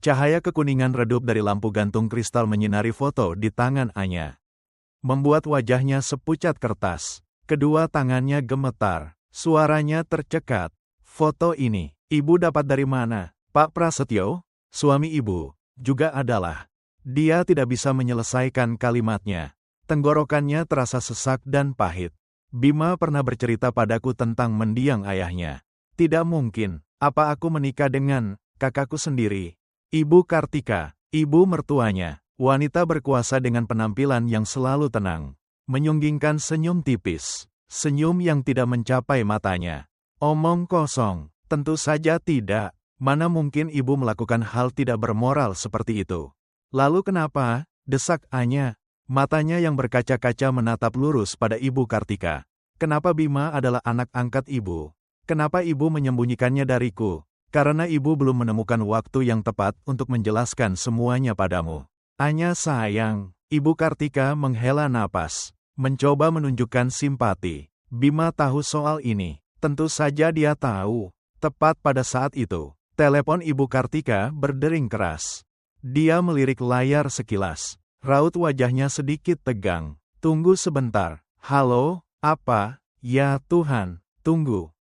Cahaya kekuningan redup dari lampu gantung kristal menyinari foto di tangan Anya, membuat wajahnya sepucat kertas. Kedua tangannya gemetar, suaranya tercekat. Foto ini, ibu dapat dari mana? Pak Prasetyo, suami ibu, juga adalah. Dia tidak bisa menyelesaikan kalimatnya. Tenggorokannya terasa sesak dan pahit. Bima pernah bercerita padaku tentang mendiang ayahnya. Tidak mungkin, apa aku menikah dengan kakakku sendiri? Ibu Kartika, ibu mertuanya, wanita berkuasa dengan penampilan yang selalu tenang. Menyunggingkan senyum tipis, senyum yang tidak mencapai matanya. Omong kosong, tentu saja tidak. Mana mungkin ibu melakukan hal tidak bermoral seperti itu? Lalu kenapa? Desak Anya. Matanya yang berkaca-kaca menatap lurus pada ibu Kartika. Kenapa Bima adalah anak angkat ibu? Kenapa ibu menyembunyikannya dariku? Karena ibu belum menemukan waktu yang tepat untuk menjelaskan semuanya padamu. Anya sayang, ibu Kartika menghela napas, mencoba menunjukkan simpati. Bima tahu soal ini, tentu saja dia tahu. Tepat pada saat itu, telepon ibu Kartika berdering keras. Dia melirik layar sekilas, raut wajahnya sedikit tegang. Tunggu sebentar, halo, apa? Ya Tuhan, tunggu,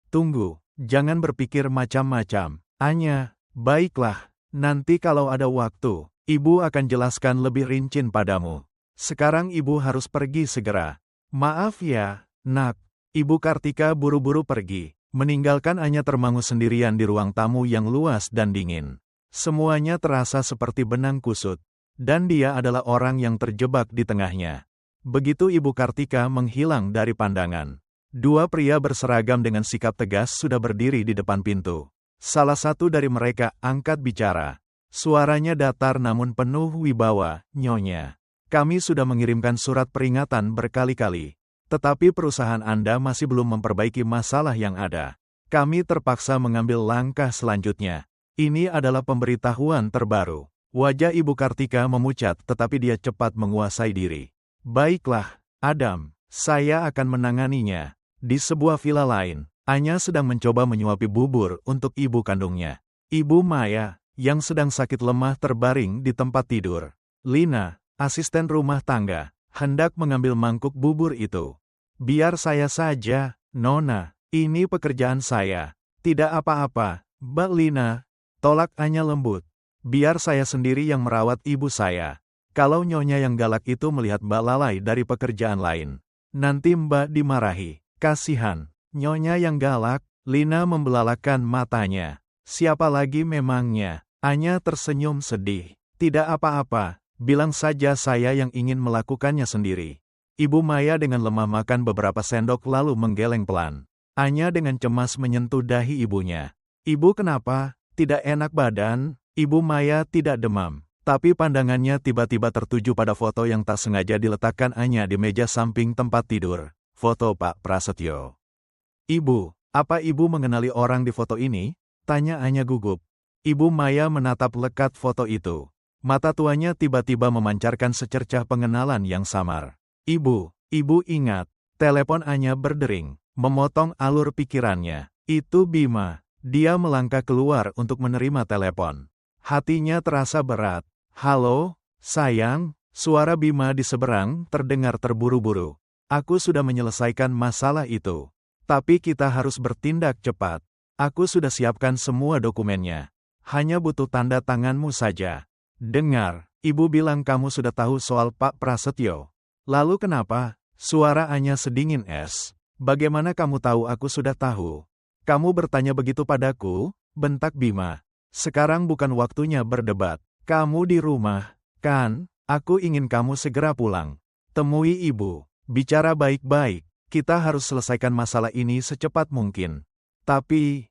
jangan berpikir macam-macam. Anya, baiklah, nanti kalau ada waktu, ibu akan jelaskan lebih rinci padamu. Sekarang ibu harus pergi segera. Maaf ya, nak. Ibu Kartika buru-buru pergi, meninggalkan Anya termangu sendirian di ruang tamu yang luas dan dingin. Semuanya terasa seperti benang kusut, dan dia adalah orang yang terjebak di tengahnya. Begitu ibu Kartika menghilang dari pandangan, dua pria berseragam dengan sikap tegas sudah berdiri di depan pintu. Salah satu dari mereka angkat bicara. Suaranya datar namun penuh wibawa, Nyonya. Kami sudah mengirimkan surat peringatan berkali-kali, tetapi perusahaan Anda masih belum memperbaiki masalah yang ada. Kami terpaksa mengambil langkah selanjutnya. Ini adalah pemberitahuan terbaru. Wajah ibu Kartika memucat tetapi dia cepat menguasai diri. Baiklah, Adam, saya akan menanganinya. Di sebuah villa lain, Anya sedang mencoba menyuapi bubur untuk ibu kandungnya. Ibu Maya, yang sedang sakit lemah terbaring di tempat tidur. Lina, asisten rumah tangga, hendak mengambil mangkuk bubur itu. Biar saya saja, Nona, ini pekerjaan saya. Tidak apa-apa, Mbak Lina, tolak Anya lembut. Biar saya sendiri yang merawat ibu saya. Kalau Nyonya yang galak itu melihat Mbak lalai dari pekerjaan lain, nanti Mbak dimarahi. Kasihan, Nyonya yang galak. Lina membelalakan matanya. Siapa lagi memangnya? Anya tersenyum sedih. Tidak apa-apa, bilang saja saya yang ingin melakukannya sendiri. Ibu Maya dengan lemah makan beberapa sendok lalu menggeleng pelan. Anya dengan cemas menyentuh dahi ibunya. Ibu kenapa? Tidak enak badan? Ibu Maya tidak demam. Tapi pandangannya tiba-tiba tertuju pada foto yang tak sengaja diletakkan Anya di meja samping tempat tidur. Foto Pak Prasetyo. Ibu, apa ibu mengenali orang di foto ini? Tanya Anya gugup. Ibu Maya menatap lekat foto itu. Mata tuanya tiba-tiba memancarkan secercah pengenalan yang samar. Ibu ingat. Telepon Anya berdering, memotong alur pikirannya. Itu Bima. Dia melangkah keluar untuk menerima telepon. Hatinya terasa berat. Halo, sayang, suara Bima di seberang terdengar terburu-buru. Aku sudah menyelesaikan masalah itu. Tapi kita harus bertindak cepat. Aku sudah siapkan semua dokumennya. Hanya butuh tanda tanganmu saja. Dengar, ibu bilang kamu sudah tahu soal Pak Prasetyo. Lalu kenapa? Suara Anya sedingin es. Bagaimana kamu tahu aku sudah tahu? Kamu bertanya begitu padaku? Bentak Bima. Sekarang bukan waktunya berdebat. Kamu di rumah, kan? Aku ingin kamu segera pulang. Temui ibu. Bicara baik-baik. Kita harus selesaikan masalah ini secepat mungkin. Tapi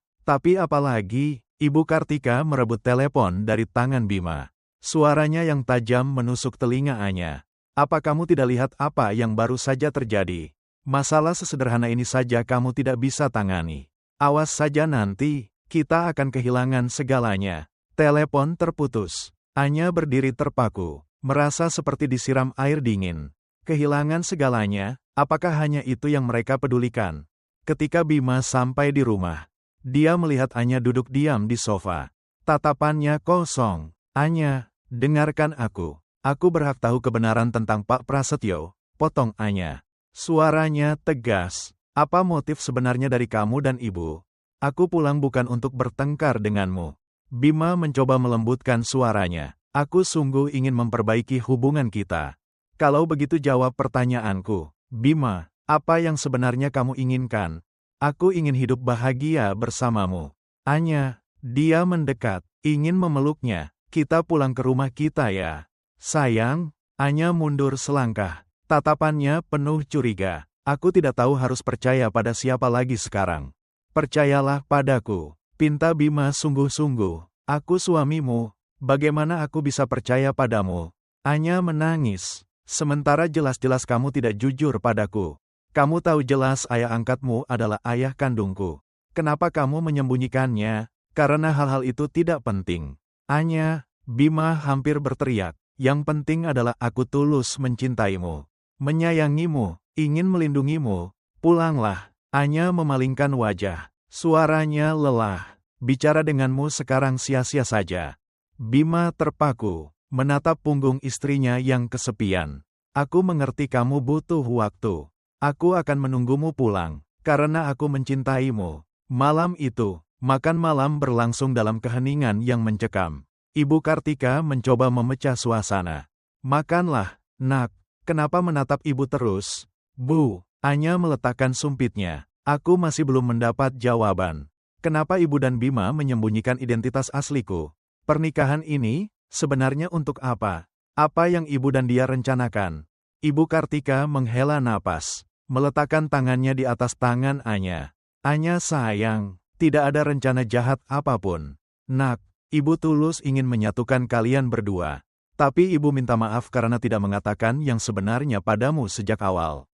apalagi? Ibu Kartika merebut telepon dari tangan Bima. Suaranya yang tajam menusuk telinga Anya. Apa kamu tidak lihat apa yang baru saja terjadi? Masalah sesederhana ini saja kamu tidak bisa tangani. Awas saja nanti, kita akan kehilangan segalanya. Telepon terputus. Anya berdiri terpaku, merasa seperti disiram air dingin. Kehilangan segalanya, apakah hanya itu yang mereka pedulikan? Ketika Bima sampai di rumah, dia melihat Anya duduk diam di sofa. Tatapannya kosong, Anya, dengarkan aku. Aku berhak tahu kebenaran tentang Pak Prasetyo, potong Anya. Suaranya tegas. Apa motif sebenarnya dari kamu dan ibu? Aku pulang bukan untuk bertengkar denganmu. Bima mencoba melembutkan suaranya. Aku sungguh ingin memperbaiki hubungan kita. Kalau begitu jawab pertanyaanku. Bima, apa yang sebenarnya kamu inginkan? Aku ingin hidup bahagia bersamamu. Anya, dia mendekat, ingin memeluknya. Kita pulang ke rumah kita ya. Sayang, Anya mundur selangkah. Tatapannya penuh curiga. Aku tidak tahu harus percaya pada siapa lagi sekarang. Percayalah padaku. Pinta Bima sungguh-sungguh. Aku suamimu. Bagaimana aku bisa percaya padamu? Anya menangis. Sementara jelas-jelas kamu tidak jujur padaku. Kamu tahu jelas ayah angkatmu adalah ayah kandungku. Kenapa kamu menyembunyikannya? Karena hal-hal itu tidak penting. Anya, Bima hampir berteriak. Yang penting adalah aku tulus mencintaimu. Menyayangimu, ingin melindungimu. Pulanglah. Anya memalingkan wajah. Suaranya lelah. Bicara denganmu sekarang sia-sia saja. Bima terpaku. Menatap punggung istrinya yang kesepian. Aku mengerti kamu butuh waktu. Aku akan menunggumu pulang, karena aku mencintaimu. Malam itu, makan malam berlangsung dalam keheningan yang mencekam. Ibu Kartika mencoba memecah suasana. Makanlah, nak. Kenapa menatap ibu terus? Bu, Anya meletakkan sumpitnya. Aku masih belum mendapat jawaban. Kenapa ibu dan Bima menyembunyikan identitas asliku? Pernikahan ini, sebenarnya untuk apa? Apa yang ibu dan dia rencanakan? Ibu Kartika menghela napas, meletakkan tangannya di atas tangan Anya. Anya sayang, tidak ada rencana jahat apapun. Nak, ibu tulus ingin menyatukan kalian berdua. Tapi ibu minta maaf karena tidak mengatakan yang sebenarnya padamu sejak awal.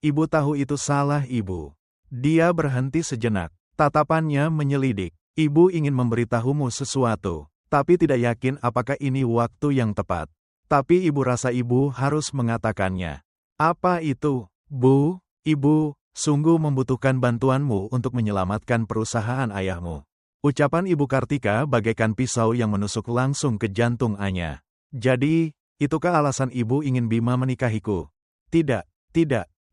Ibu tahu itu salah ibu. Dia berhenti sejenak, tatapannya menyelidik. Ibu ingin memberitahumu sesuatu. Tapi tidak yakin apakah ini waktu yang tepat. Tapi ibu rasa ibu harus mengatakannya. Apa itu, Bu? Ibu, sungguh membutuhkan bantuanmu untuk menyelamatkan perusahaan ayahmu. Ucapan Ibu Kartika bagaikan pisau yang menusuk langsung ke jantung Anya. Jadi, itukah alasan ibu ingin Bima menikahiku? Tidak,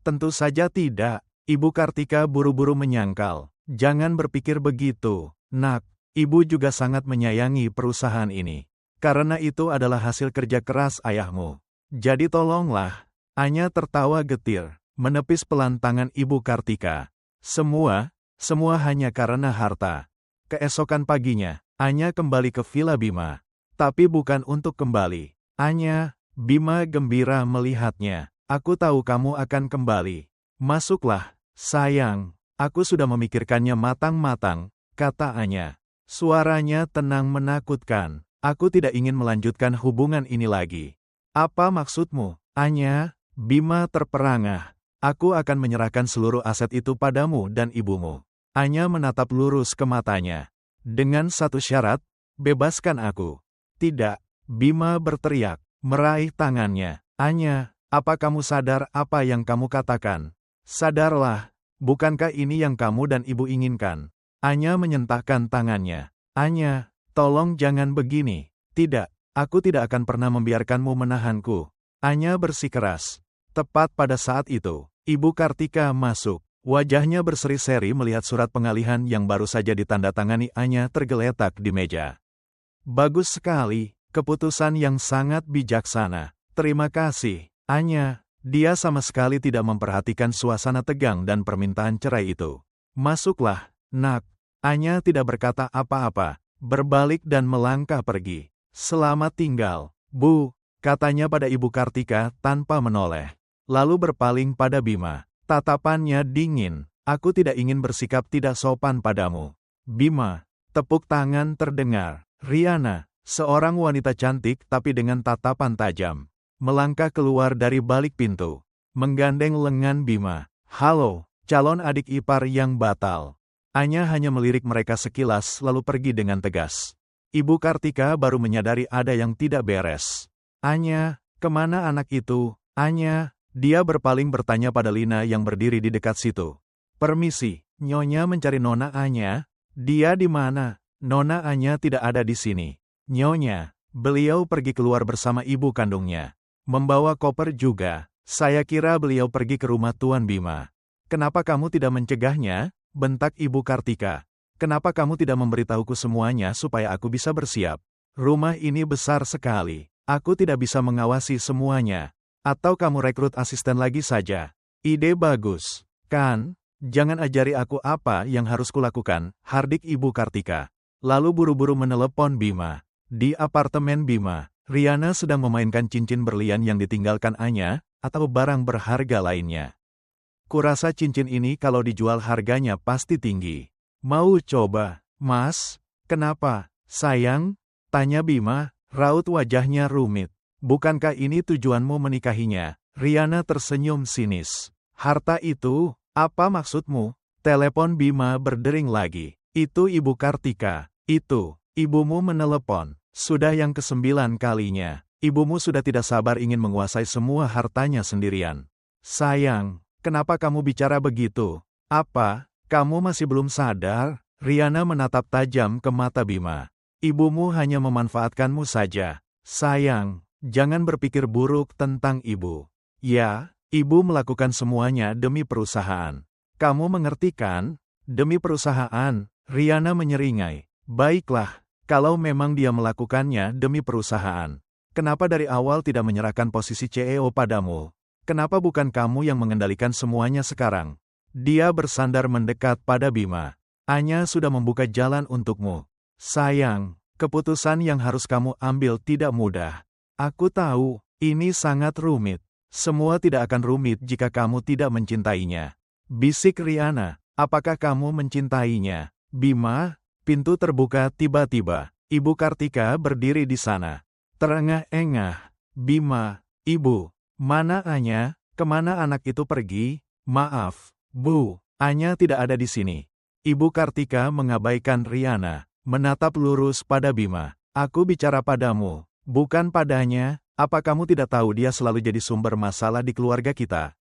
tentu saja tidak. Ibu Kartika buru-buru menyangkal. Jangan berpikir begitu, nak. Ibu juga sangat menyayangi perusahaan ini. Karena itu adalah hasil kerja keras ayahmu. Jadi tolonglah. Anya tertawa getir, menepis pelan tangan Ibu Kartika. Semua hanya karena harta. Keesokan paginya, Anya kembali ke Villa Bima. Tapi bukan untuk kembali. Anya, Bima gembira melihatnya. Aku tahu kamu akan kembali. Masuklah, sayang. Aku sudah memikirkannya matang-matang, kata Anya. Suaranya tenang menakutkan. Aku tidak ingin melanjutkan hubungan ini lagi. Apa maksudmu, Anya? Bima terperangah. Aku akan menyerahkan seluruh aset itu padamu dan ibumu. Anya menatap lurus ke matanya. Dengan satu syarat, bebaskan aku. Tidak, Bima berteriak, meraih tangannya. Anya, apa kamu sadar apa yang kamu katakan? Sadarlah, bukankah ini yang kamu dan ibu inginkan? Anya menyentakkan tangannya. Anya, tolong jangan begini. Tidak, aku tidak akan pernah membiarkanmu menahanku. Anya bersikeras. Tepat pada saat itu, Ibu Kartika masuk. Wajahnya berseri-seri melihat surat pengalihan yang baru saja ditandatangani Anya tergeletak di meja. Bagus sekali, keputusan yang sangat bijaksana. Terima kasih, Anya. Dia sama sekali tidak memperhatikan suasana tegang dan permintaan cerai itu. Masuklah, nak. Anya tidak berkata apa-apa, berbalik dan melangkah pergi. Selamat tinggal, Bu, katanya pada Ibu Kartika tanpa menoleh. Lalu berpaling pada Bima. Tatapannya dingin. Aku tidak ingin bersikap tidak sopan padamu. Bima, tepuk tangan terdengar. Riana, seorang wanita cantik tapi dengan tatapan tajam, melangkah keluar dari balik pintu, menggandeng lengan Bima. Halo, calon adik ipar yang batal. Anya hanya melirik mereka sekilas lalu pergi dengan tegas. Ibu Kartika baru menyadari ada yang tidak beres. Anya, kemana anak itu? Anya, dia berpaling bertanya pada Lina yang berdiri di dekat situ. Permisi, Nyonya mencari Nona Anya? Dia di mana? Nona Anya tidak ada di sini. Nyonya, Beliau pergi keluar bersama ibu kandungnya. Membawa koper juga. Saya kira beliau pergi ke rumah Tuan Bima. Kenapa kamu tidak mencegahnya? Bentak Ibu Kartika. Kenapa kamu tidak memberitahuku semuanya supaya aku bisa bersiap? Rumah ini besar sekali. Aku tidak bisa mengawasi semuanya. Atau kamu rekrut asisten lagi saja. Ide bagus, kan? Jangan ajari aku apa yang harus kulakukan, hardik Ibu Kartika. Lalu buru-buru menelepon Bima. Di apartemen Bima, Riana sedang memainkan cincin berlian yang ditinggalkan Anya, atau barang berharga lainnya. Kurasa cincin ini kalau dijual harganya pasti tinggi. Mau coba, Mas? Kenapa, sayang? Tanya Bima, raut wajahnya rumit. Bukankah ini tujuanmu menikahinya? Riana tersenyum sinis. Harta itu, apa maksudmu? Telepon Bima berdering lagi. Itu Ibu Kartika. Itu, ibumu menelepon. Sudah yang ke-9 kalinya. Ibumu sudah tidak sabar ingin menguasai semua hartanya sendirian. Sayang, kenapa kamu bicara begitu? Apa, kamu masih belum sadar? Riana menatap tajam ke mata Bima. Ibumu hanya memanfaatkanmu saja. Sayang, jangan berpikir buruk tentang ibu. Ya, ibu melakukan semuanya demi perusahaan. Kamu mengerti kan? Demi perusahaan, Riana menyeringai. Baiklah, kalau memang dia melakukannya demi perusahaan. Kenapa dari awal tidak menyerahkan posisi CEO padamu? Kenapa bukan kamu yang mengendalikan semuanya sekarang? Dia bersandar mendekat pada Bima. Anya sudah membuka jalan untukmu. Sayang, keputusan yang harus kamu ambil tidak mudah. Aku tahu, ini sangat rumit. Semua tidak akan rumit jika kamu tidak mencintainya. Bisik Riana, apakah kamu mencintainya? Bima, pintu terbuka tiba-tiba. Ibu Kartika berdiri di sana. Terengah-engah. Bima, ibu, mana Anya? Kemana anak itu pergi? Maaf, Bu, Anya tidak ada di sini. Ibu Kartika mengabaikan Riana, menatap lurus pada Bima. Aku bicara padamu, bukan padanya. Apa kamu tidak tahu dia selalu jadi sumber masalah di keluarga kita?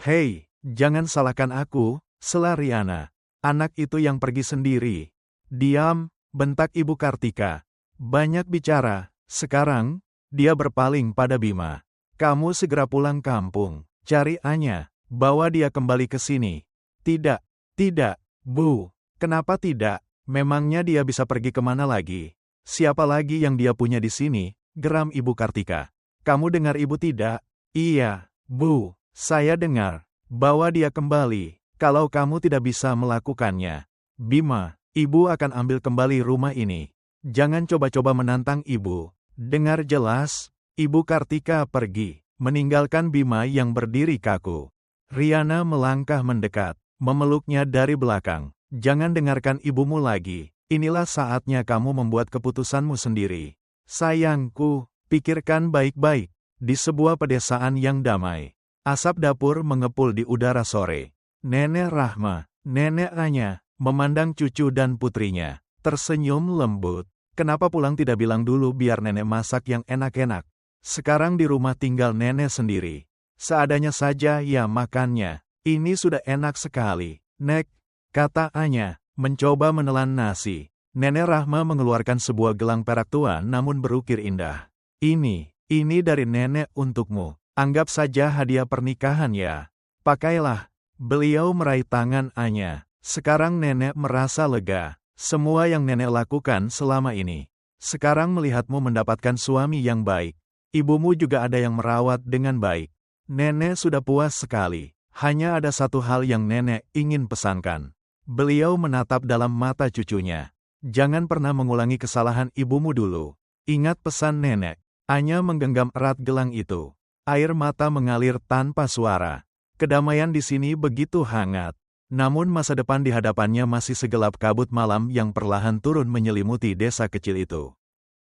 Hei, jangan salahkan aku, sela Riana. Anak itu yang pergi sendiri. Diam, bentak Ibu Kartika. Banyak bicara. Sekarang, dia berpaling pada Bima. Kamu segera pulang kampung. Cari Anya. Bawa dia kembali ke sini. Tidak, tidak, Bu. Kenapa tidak? Memangnya dia bisa pergi kemana lagi? Siapa lagi yang dia punya di sini? Geram Ibu Kartika. Kamu dengar ibu tidak? Iya, Bu. Saya dengar. Bawa dia kembali. Kalau kamu tidak bisa melakukannya. Bima, ibu akan ambil kembali rumah ini. Jangan coba-coba menantang ibu. Dengar jelas, Ibu Kartika pergi, meninggalkan Bima yang berdiri kaku. Riana melangkah mendekat, memeluknya dari belakang. Jangan dengarkan ibumu lagi. Inilah saatnya kamu membuat keputusanmu sendiri. Sayangku, pikirkan baik-baik. Di sebuah pedesaan yang damai, asap dapur mengepul di udara sore. Nenek Rahma, Nenek Anya, memandang cucu dan putrinya, tersenyum lembut. Kenapa pulang tidak bilang dulu biar nenek masak yang enak-enak? Sekarang di rumah tinggal nenek sendiri. Seadanya saja ya makannya. Ini sudah enak sekali. Nek, kata Anya, mencoba menelan nasi. Nenek Rahma mengeluarkan sebuah gelang perak tua namun berukir indah. Ini dari nenek untukmu. Anggap saja hadiah pernikahan ya. Pakailah. Beliau meraih tangan Anya. Sekarang nenek merasa lega. Semua yang nenek lakukan selama ini. Sekarang melihatmu mendapatkan suami yang baik. Ibumu juga ada yang merawat dengan baik. Nenek sudah puas sekali. Hanya ada satu hal yang nenek ingin pesankan. Beliau menatap dalam mata cucunya. Jangan pernah mengulangi kesalahan ibumu dulu. Ingat pesan nenek. Anya menggenggam erat gelang itu. Air mata mengalir tanpa suara. Kedamaian di sini begitu hangat. Namun masa depan di hadapannya masih segelap kabut malam yang perlahan turun menyelimuti desa kecil itu.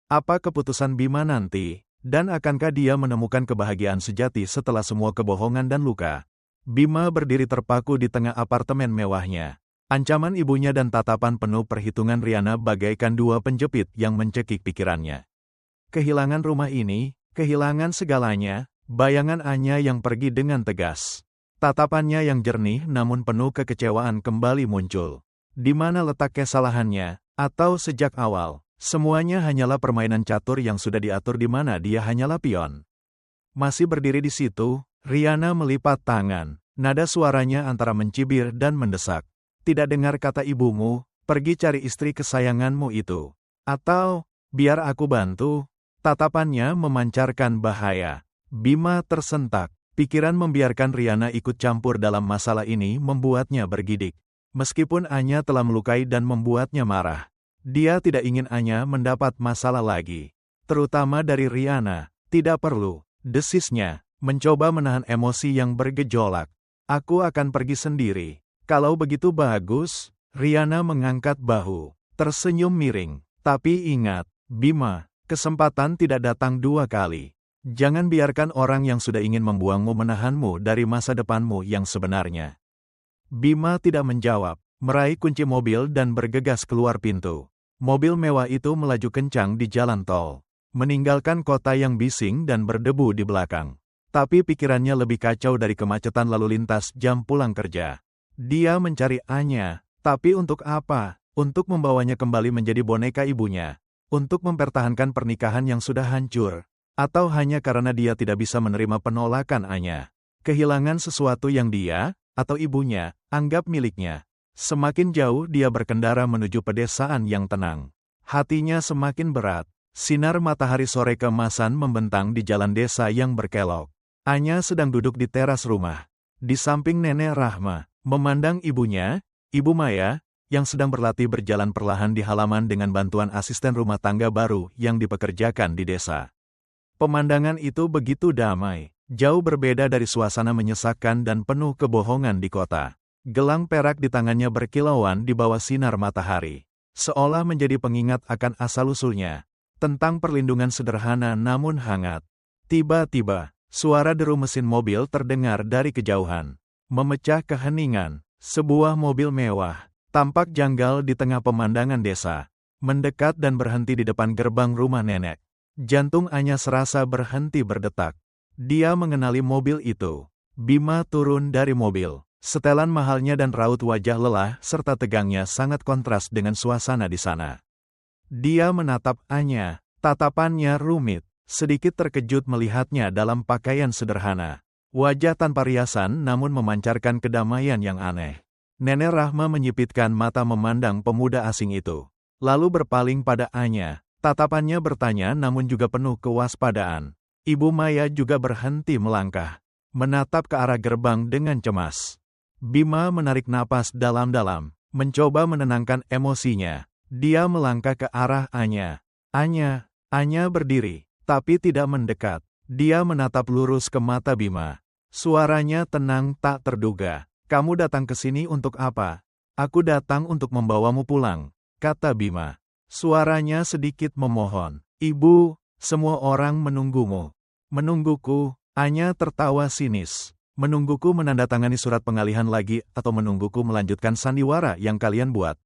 Apa keputusan Bima nanti? Dan akankah dia menemukan kebahagiaan sejati setelah semua kebohongan dan luka? Bima berdiri terpaku di tengah apartemen mewahnya. Ancaman ibunya dan tatapan penuh perhitungan Riana bagaikan dua penjepit yang mencekik pikirannya. Kehilangan rumah ini, kehilangan segalanya, bayangan Anya yang pergi dengan tegas. Tatapannya yang jernih namun penuh kekecewaan kembali muncul. Di mana letak kesalahannya? Atau sejak awal, Semuanya hanyalah permainan catur yang sudah diatur di mana dia hanyalah pion. Masih berdiri di situ, Riana melipat tangan. Nada suaranya antara mencibir dan mendesak. Tidak dengar kata ibumu, pergi cari istri kesayanganmu itu. Atau, biar aku bantu. Tatapannya memancarkan bahaya. Bima tersentak. Pikiran membiarkan Riana ikut campur dalam masalah ini membuatnya bergidik. Meskipun Anya telah melukai dan membuatnya marah. Dia tidak ingin Anya mendapat masalah lagi. Terutama dari Riana. Tidak perlu. Desisnya. Mencoba menahan emosi yang bergejolak. Aku akan pergi sendiri. Kalau begitu bagus. Riana mengangkat bahu. Tersenyum miring. Tapi ingat, Bima, kesempatan tidak datang dua kali. Jangan biarkan orang yang sudah ingin membuangmu menahanmu dari masa depanmu yang sebenarnya. Bima tidak menjawab, meraih kunci mobil dan bergegas keluar pintu. Mobil mewah itu melaju kencang di jalan tol, meninggalkan kota yang bising dan berdebu di belakang. Tapi pikirannya lebih kacau dari kemacetan lalu lintas jam pulang kerja. Dia mencari Anya, tapi untuk apa? Untuk membawanya kembali menjadi boneka ibunya. Untuk mempertahankan pernikahan yang sudah hancur. Atau hanya karena dia tidak bisa menerima penolakan Anya. Kehilangan sesuatu yang dia, atau ibunya, anggap miliknya. Semakin jauh dia berkendara menuju pedesaan yang tenang. Hatinya semakin berat. Sinar matahari sore keemasan membentang di jalan desa yang berkelok. Anya sedang duduk di teras rumah. Di samping Nenek Rahma, memandang ibunya, Ibu Maya, yang sedang berlatih berjalan perlahan di halaman dengan bantuan asisten rumah tangga baru yang dipekerjakan di desa. Pemandangan itu begitu damai, jauh berbeda dari suasana menyesakkan dan penuh kebohongan di kota. Gelang perak di tangannya berkilauan di bawah sinar matahari, seolah menjadi pengingat akan asal-usulnya, tentang perlindungan sederhana namun hangat. Tiba-tiba, suara deru mesin mobil terdengar dari kejauhan, memecah keheningan. Sebuah mobil mewah, tampak janggal di tengah pemandangan desa, mendekat dan berhenti di depan gerbang rumah nenek. Jantung Anya serasa berhenti berdetak. Dia mengenali mobil itu. Bima turun dari mobil. Setelan mahalnya dan raut wajah lelah serta tegangnya sangat kontras dengan suasana di sana. Dia menatap Anya, tatapannya rumit, sedikit terkejut melihatnya dalam pakaian sederhana. Wajah tanpa riasan namun memancarkan kedamaian yang aneh. Nenek Rahma menyipitkan mata memandang pemuda asing itu. Lalu berpaling pada Anya. Tatapannya bertanya namun juga penuh kewaspadaan. Ibu Maya juga berhenti melangkah, menatap ke arah gerbang dengan cemas. Bima menarik napas dalam-dalam, mencoba menenangkan emosinya. Dia melangkah ke arah Anya. Anya berdiri, tapi tidak mendekat. Dia menatap lurus ke mata Bima. Suaranya tenang tak terduga. Kamu datang ke sini untuk apa? Aku datang untuk membawamu pulang, kata Bima. Suaranya sedikit memohon. Ibu, semua orang menunggumu. Menungguku, Anya tertawa sinis. Menungguku menandatangani surat pengalihan lagi atau menungguku melanjutkan sandiwara yang kalian buat?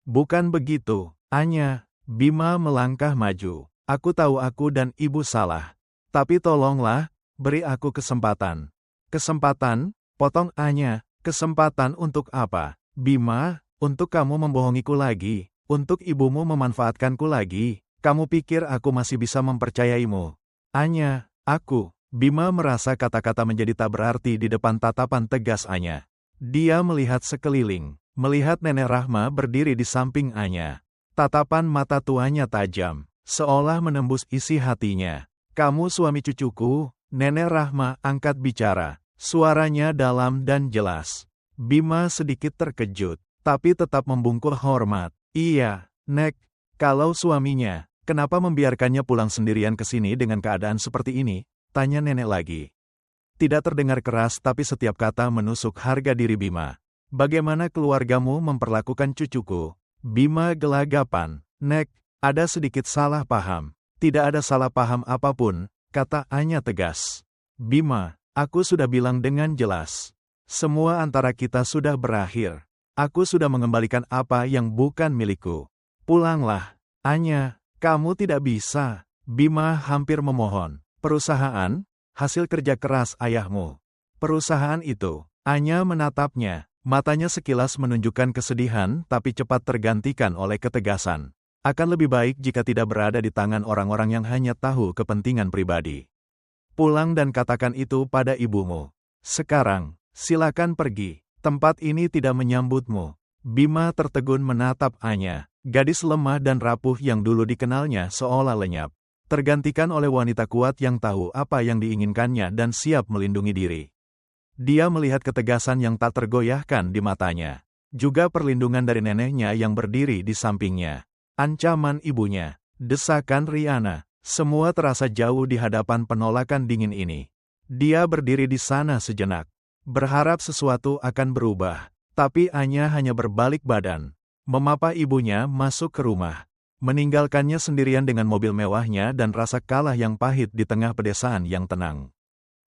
Bukan begitu, Anya. Bima melangkah maju. Aku tahu aku dan ibu salah. Tapi tolonglah, beri aku kesempatan. Kesempatan? Potong Anya. Kesempatan untuk apa? Bima, untuk kamu membohongiku lagi. Untuk ibumu memanfaatkanku lagi. Kamu pikir aku masih bisa mempercayaimu? Anya, aku. Bima merasa kata-kata menjadi tak berarti di depan tatapan tegas Anya. Dia melihat sekeliling, melihat Nenek Rahma berdiri di samping Anya. Tatapan mata tuanya tajam, seolah menembus isi hatinya. Kamu suami cucuku, Nenek Rahma angkat bicara. Suaranya dalam dan jelas. Bima sedikit terkejut, tapi tetap membungkuk hormat. Iya, Nek. Kalau suaminya, kenapa membiarkannya pulang sendirian ke sini dengan keadaan seperti ini? Tanya nenek lagi. Tidak terdengar keras tapi setiap kata menusuk harga diri Bima. Bagaimana keluargamu memperlakukan cucuku? Bima gelagapan. Nek, ada sedikit salah paham. Tidak ada salah paham apapun, kata Anya tegas. Bima, aku sudah bilang dengan jelas. Semua antara kita sudah berakhir. Aku sudah mengembalikan apa yang bukan milikku. Pulanglah. Anya, kamu tidak bisa. Bima hampir memohon. Perusahaan, hasil kerja keras ayahmu. Perusahaan itu. Anya menatapnya. Matanya sekilas menunjukkan kesedihan tapi cepat tergantikan oleh ketegasan. Akan lebih baik jika tidak berada di tangan orang-orang yang hanya tahu kepentingan pribadi. Pulang dan katakan itu pada ibumu. Sekarang, silakan pergi. Tempat ini tidak menyambutmu. Bima tertegun menatap Anya, gadis lemah dan rapuh yang dulu dikenalnya seolah lenyap. Tergantikan oleh wanita kuat yang tahu apa yang diinginkannya dan siap melindungi diri. Dia melihat ketegasan yang tak tergoyahkan di matanya. Juga perlindungan dari neneknya yang berdiri di sampingnya. Ancaman ibunya, desakan Rihanna, semua terasa jauh di hadapan penolakan dingin ini. Dia berdiri di sana sejenak, berharap sesuatu akan berubah, tapi Anya hanya berbalik badan, memapa ibunya masuk ke rumah, meninggalkannya sendirian dengan mobil mewahnya dan rasa kalah yang pahit di tengah pedesaan yang tenang.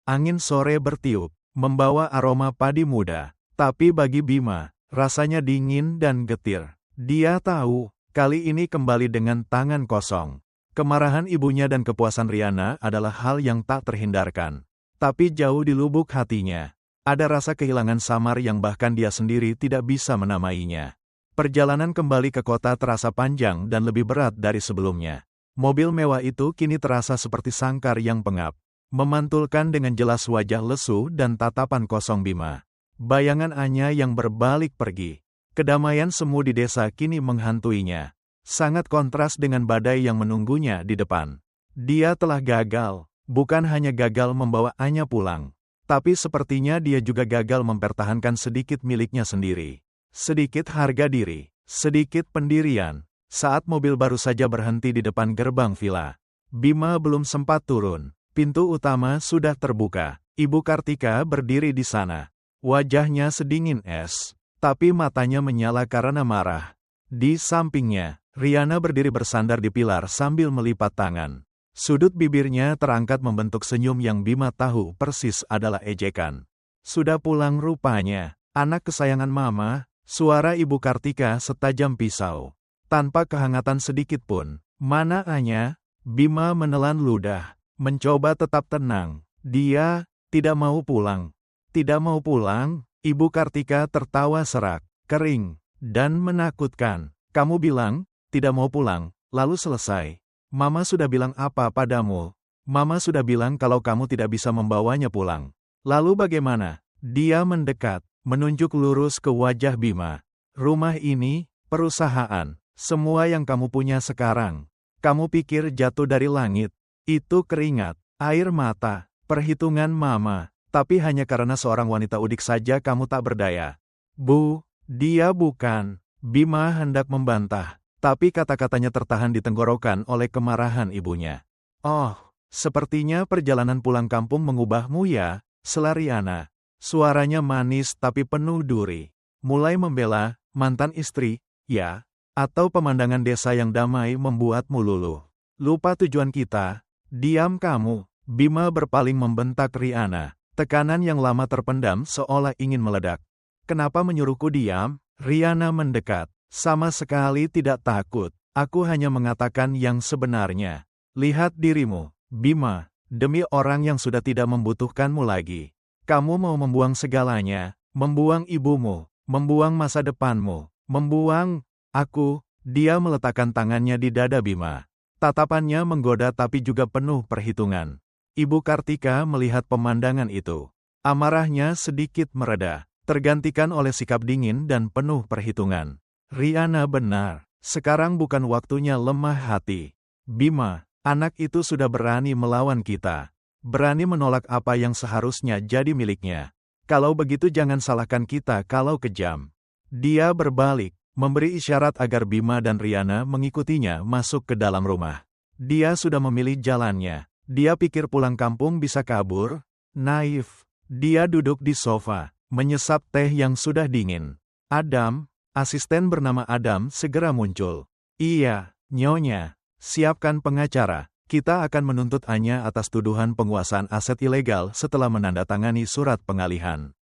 Angin sore bertiup, membawa aroma padi muda, tapi bagi Bima, rasanya dingin dan getir. Dia tahu, kali ini kembali dengan tangan kosong. Kemarahan ibunya dan kepuasan Rihanna adalah hal yang tak terhindarkan. Tapi jauh di lubuk hatinya, ada rasa kehilangan samar yang bahkan dia sendiri tidak bisa menamainya. Perjalanan kembali ke kota terasa panjang dan lebih berat dari sebelumnya. Mobil mewah itu kini terasa seperti sangkar yang pengap, memantulkan dengan jelas wajah lesu dan tatapan kosong Bima. Bayangan Anya yang berbalik pergi. Kedamaian semu di desa kini menghantuinya. Sangat kontras dengan badai yang menunggunya di depan. Dia telah gagal, bukan hanya gagal membawa Anya pulang, tapi sepertinya dia juga gagal mempertahankan sedikit miliknya sendiri. Sedikit harga diri, sedikit pendirian. Saat mobil baru saja berhenti di depan gerbang villa, Bima belum sempat turun. Pintu utama sudah terbuka. Ibu Kartika berdiri di sana. Wajahnya sedingin es, tapi matanya menyala karena marah. Di sampingnya, Rihanna berdiri bersandar di pilar sambil melipat tangan. Sudut bibirnya terangkat membentuk senyum yang Bima tahu persis adalah ejekan. Sudah pulang rupanya, anak kesayangan mama, suara Ibu Kartika setajam pisau. Tanpa kehangatan sedikit pun. Mana Anya? Bima menelan ludah, mencoba tetap tenang. Dia tidak mau pulang. Tidak mau pulang? Ibu Kartika tertawa serak, kering, dan menakutkan. Kamu bilang, tidak mau pulang, lalu selesai. Mama sudah bilang apa padamu? Mama sudah bilang kalau kamu tidak bisa membawanya pulang. Lalu bagaimana? Dia mendekat, menunjuk lurus ke wajah Bima. Rumah ini, perusahaan, semua yang kamu punya sekarang. Kamu pikir jatuh dari langit? Itu keringat, air mata, perhitungan mama. Tapi hanya karena seorang wanita udik saja kamu tak berdaya. Bu, dia bukan. Bima hendak membantah, tapi kata-katanya tertahan di tenggorokan oleh kemarahan ibunya. Oh, sepertinya perjalanan pulang kampung mengubahmu ya, sela Rihanna. Suaranya manis tapi penuh duri. Mulai membela mantan istri, ya, atau pemandangan desa yang damai membuatmu luluh. Lupa tujuan kita. Diam kamu. Bima berpaling membentak Rihanna. Tekanan yang lama terpendam seolah ingin meledak. Kenapa menyuruhku diam? Rihanna mendekat. Sama sekali tidak takut. Aku hanya mengatakan yang sebenarnya. Lihat dirimu, Bima, demi orang yang sudah tidak membutuhkanmu lagi. Kamu mau membuang segalanya, membuang ibumu, membuang masa depanmu, membuang aku. Dia meletakkan tangannya di dada Bima. Tatapannya menggoda tapi juga penuh perhitungan. Ibu Kartika melihat pemandangan itu. Amarahnya sedikit mereda, tergantikan oleh sikap dingin dan penuh perhitungan. Rihanna benar, sekarang bukan waktunya lemah hati. Bima, anak itu sudah berani melawan kita. Berani menolak apa yang seharusnya jadi miliknya. Kalau begitu jangan salahkan kita kalau kejam. Dia berbalik, memberi isyarat agar Bima dan Rihanna mengikutinya masuk ke dalam rumah. Dia sudah memilih jalannya. Dia pikir pulang kampung bisa kabur? Naif. Dia duduk di sofa, menyesap teh yang sudah dingin. Adam, asisten bernama Adam segera muncul. Iya, Nyonya, siapkan pengacara. Kita akan menuntut Anya atas tuduhan penguasaan aset ilegal setelah menandatangani surat pengalihan.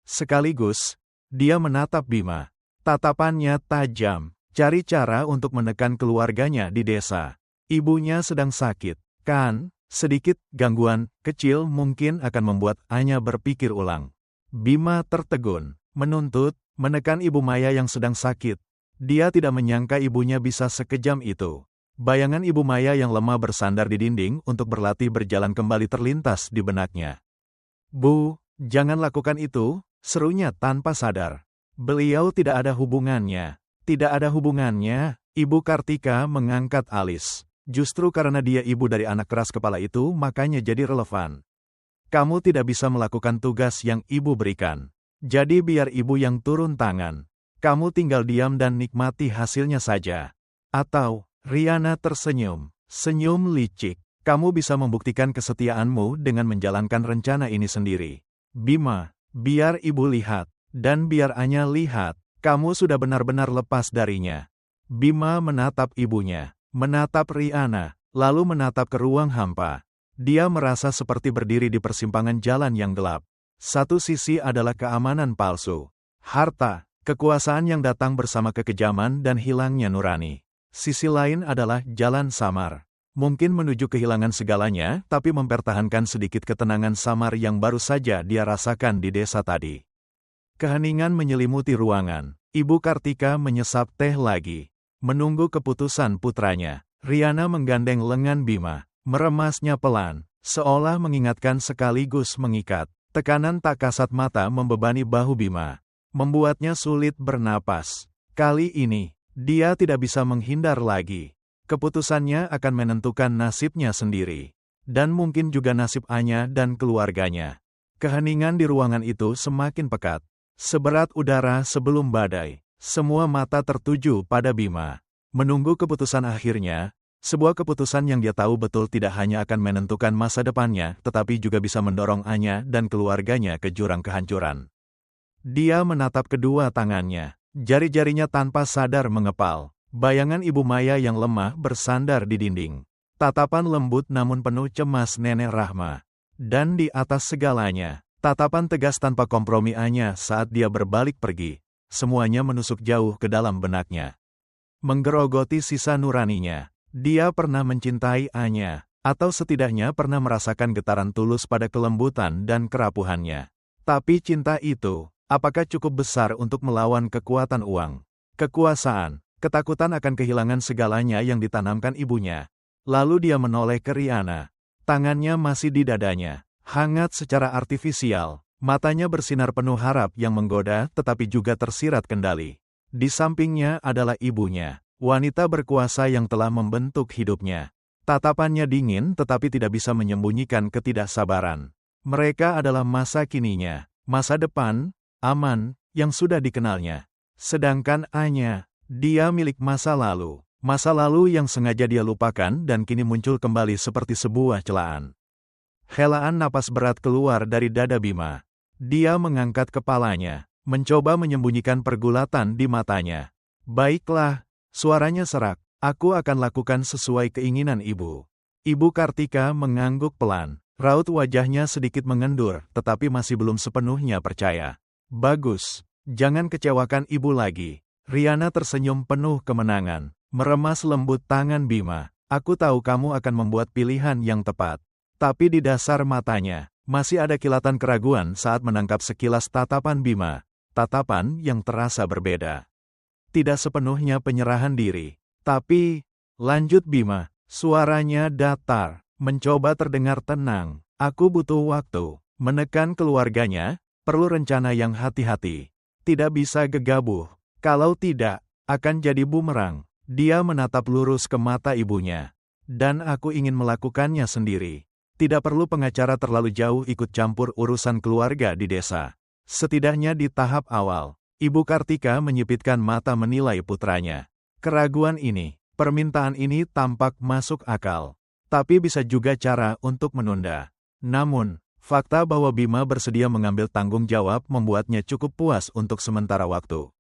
Sekaligus, dia menatap Bima. Tatapannya tajam, cari cara untuk menekan keluarganya di desa. Ibunya sedang sakit, kan? Sedikit gangguan kecil mungkin akan membuat Anya berpikir ulang. Bima tertegun, menuntut, menekan Ibu Maya yang sedang sakit. Dia tidak menyangka ibunya bisa sekejam itu. Bayangan Ibu Maya yang lemah bersandar di dinding untuk berlatih berjalan kembali terlintas di benaknya. "Bu, jangan lakukan itu," serunya tanpa sadar. "Beliau tidak ada hubungannya." "Tidak ada hubungannya," Ibu Kartika mengangkat alis. "Justru karena dia ibu dari anak keras kepala itu makanya jadi relevan. Kamu tidak bisa melakukan tugas yang ibu berikan. Jadi biar ibu yang turun tangan. Kamu tinggal diam dan nikmati hasilnya saja." Atau, Riana tersenyum, senyum licik. "Kamu bisa membuktikan kesetiaanmu dengan menjalankan rencana ini sendiri. Bima, biar ibu lihat, dan biar Anya lihat, kamu sudah benar-benar lepas darinya." Bima menatap ibunya, menatap Riana, lalu menatap ke ruang hampa. Dia merasa seperti berdiri di persimpangan jalan yang gelap. Satu sisi adalah keamanan palsu, harta, kekuasaan yang datang bersama kekejaman dan hilangnya nurani. Sisi lain adalah jalan samar. Mungkin menuju kehilangan segalanya, tapi mempertahankan sedikit ketenangan samar yang baru saja dia rasakan di desa tadi. Keheningan menyelimuti ruangan. Ibu Kartika menyesap teh lagi. Menunggu keputusan putranya, Riana menggandeng lengan Bima. Meremasnya pelan, seolah mengingatkan sekaligus mengikat. Tekanan tak kasat mata membebani bahu Bima, membuatnya sulit bernapas. Kali ini, dia tidak bisa menghindar lagi. Keputusannya akan menentukan nasibnya sendiri. Dan mungkin juga nasib Anya dan keluarganya. Keheningan di ruangan itu semakin pekat. Seberat udara sebelum badai. Semua mata tertuju pada Bima. Menunggu keputusan akhirnya, sebuah keputusan yang dia tahu betul tidak hanya akan menentukan masa depannya, tetapi juga bisa mendorong Anya dan keluarganya ke jurang kehancuran. Dia menatap kedua tangannya, jari-jarinya tanpa sadar mengepal. Bayangan Ibu Maya yang lemah bersandar di dinding. Tatapan lembut namun penuh cemas Nenek Rahma. Dan di atas segalanya, tatapan tegas tanpa kompromi Anya saat dia berbalik pergi. Semuanya menusuk jauh ke dalam benaknya. Menggerogoti sisa nuraninya. Dia pernah mencintai Anya, atau setidaknya pernah merasakan getaran tulus pada kelembutan dan kerapuhannya. Tapi cinta itu, apakah cukup besar untuk melawan kekuatan uang, kekuasaan, ketakutan akan kehilangan segalanya yang ditanamkan ibunya? Lalu dia menoleh ke Riana. Tangannya masih di dadanya, hangat secara artifisial. Matanya bersinar penuh harap yang menggoda tetapi juga tersirat kendali. Di sampingnya adalah ibunya, wanita berkuasa yang telah membentuk hidupnya. Tatapannya dingin tetapi tidak bisa menyembunyikan ketidaksabaran. Mereka adalah masa kininya, masa depan, aman, yang sudah dikenalnya. Sedangkan Anya, dia milik masa lalu yang sengaja dia lupakan dan kini muncul kembali seperti sebuah celaan. Helaan napas berat keluar dari dada Bima. Dia mengangkat kepalanya, mencoba menyembunyikan pergulatan di matanya. "Baiklah," suaranya serak, "aku akan lakukan sesuai keinginan ibu." Ibu Kartika mengangguk pelan, raut wajahnya sedikit mengendur, tetapi masih belum sepenuhnya percaya. "Bagus, jangan kecewakan ibu lagi." Riana tersenyum penuh kemenangan, meremas lembut tangan Bima. "Aku tahu kamu akan membuat pilihan yang tepat." Tapi di dasar matanya, masih ada kilatan keraguan saat menangkap sekilas tatapan Bima, tatapan yang terasa berbeda. Tidak sepenuhnya penyerahan diri, tapi, lanjut Bima, suaranya datar, mencoba terdengar tenang. "Aku butuh waktu, menekan keluarganya, perlu rencana yang hati-hati. Tidak bisa gegabah, kalau tidak, akan jadi bumerang." Dia menatap lurus ke mata ibunya. "Dan aku ingin melakukannya sendiri. Tidak perlu pengacara terlalu jauh ikut campur urusan keluarga di desa." Setidaknya di tahap awal, Ibu Kartika menyipitkan mata menilai putranya. Keraguan ini, permintaan ini tampak masuk akal. Tapi bisa juga cara untuk menunda. Namun, fakta bahwa Bima bersedia mengambil tanggung jawab membuatnya cukup puas untuk sementara waktu.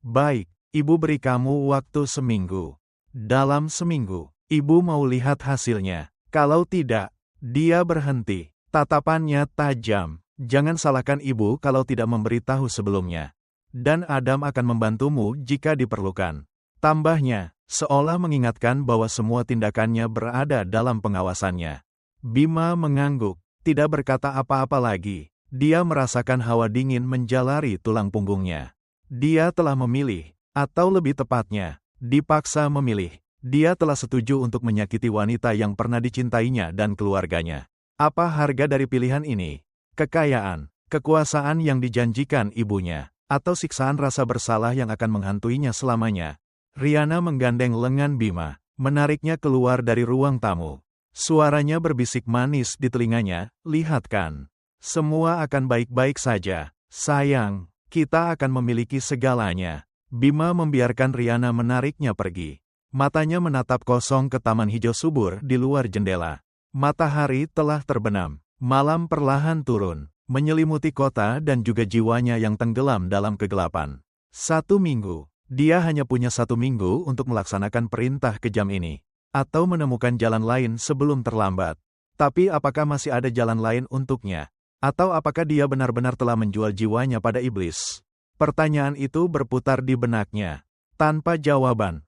"Baik, ibu beri kamu waktu seminggu. Dalam seminggu, ibu mau lihat hasilnya. Kalau tidak..." Dia berhenti, tatapannya tajam. "Jangan salahkan ibu kalau tidak memberitahu sebelumnya. Dan Adam akan membantumu jika diperlukan." Tambahnya, seolah mengingatkan bahwa semua tindakannya berada dalam pengawasannya. Bima mengangguk, tidak berkata apa-apa lagi. Dia merasakan hawa dingin menjalari tulang punggungnya. Dia telah memilih, Atau lebih tepatnya, dipaksa memilih. Dia telah setuju untuk menyakiti wanita yang pernah dicintainya dan keluarganya. Apa harga dari pilihan ini? Kekayaan, kekuasaan yang dijanjikan ibunya, atau siksaan rasa bersalah yang akan menghantuinya selamanya? Rihanna menggandeng lengan Bima, menariknya keluar dari ruang tamu. Suaranya berbisik manis di telinganya, "Lihat kan, semua akan baik-baik saja. Sayang, kita akan memiliki segalanya." Bima membiarkan Rihanna menariknya pergi. Matanya menatap kosong ke taman hijau subur di luar jendela. Matahari telah terbenam. Malam perlahan turun, menyelimuti kota dan juga jiwanya yang tenggelam dalam kegelapan. 1 minggu. Dia hanya punya 1 minggu untuk melaksanakan perintah kejam ini. Atau menemukan jalan lain sebelum terlambat. Tapi apakah masih ada jalan lain untuknya? Atau apakah dia benar-benar telah menjual jiwanya pada iblis? Pertanyaan itu berputar di benaknya. Tanpa jawaban,